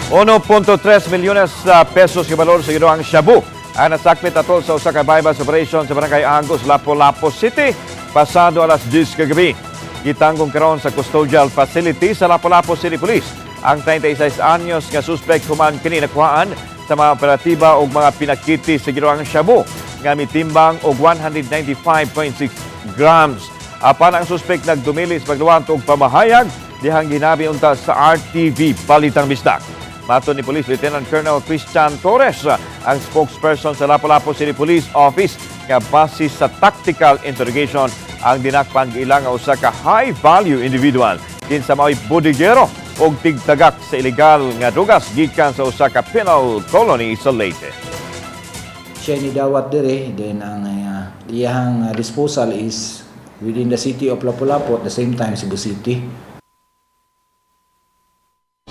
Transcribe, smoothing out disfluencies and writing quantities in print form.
1.3 milyones pesos yung balor sa gituhoang shabu ang nasakmit atol sa usa ka bypass operation sa Barangay Agus Lapu-Lapu City pasado alas 10 kagabi. Gitanggong karon sa custodial facility sa Lapu-Lapu City Police ang 36 anyos nga suspect human kini nakuhaan sa mga operatiba o mga pinakete sa gituhoang shabu nga mitimbang og 195.6 grams. Apan ang suspect nagdumilis pagluwat og pamahayag dihang ginabi unta sa RTV Balitang Bisdak. Mato ni Police Lieutenant Colonel Christian Torres, ang spokesperson sa Lapu-Lapu City Police Office, nga base sa tactical interrogation ang dinakpan gilang nga usa ka high-value individual kinsa mao'y bodigero o tigtagak sa illegal nga drugas gikan sa usa ka penal colony sa Leyte. Siya ni dawat dire, then ang iyang disposal is within the city of Lapu-Lapu at the same time Cebu City.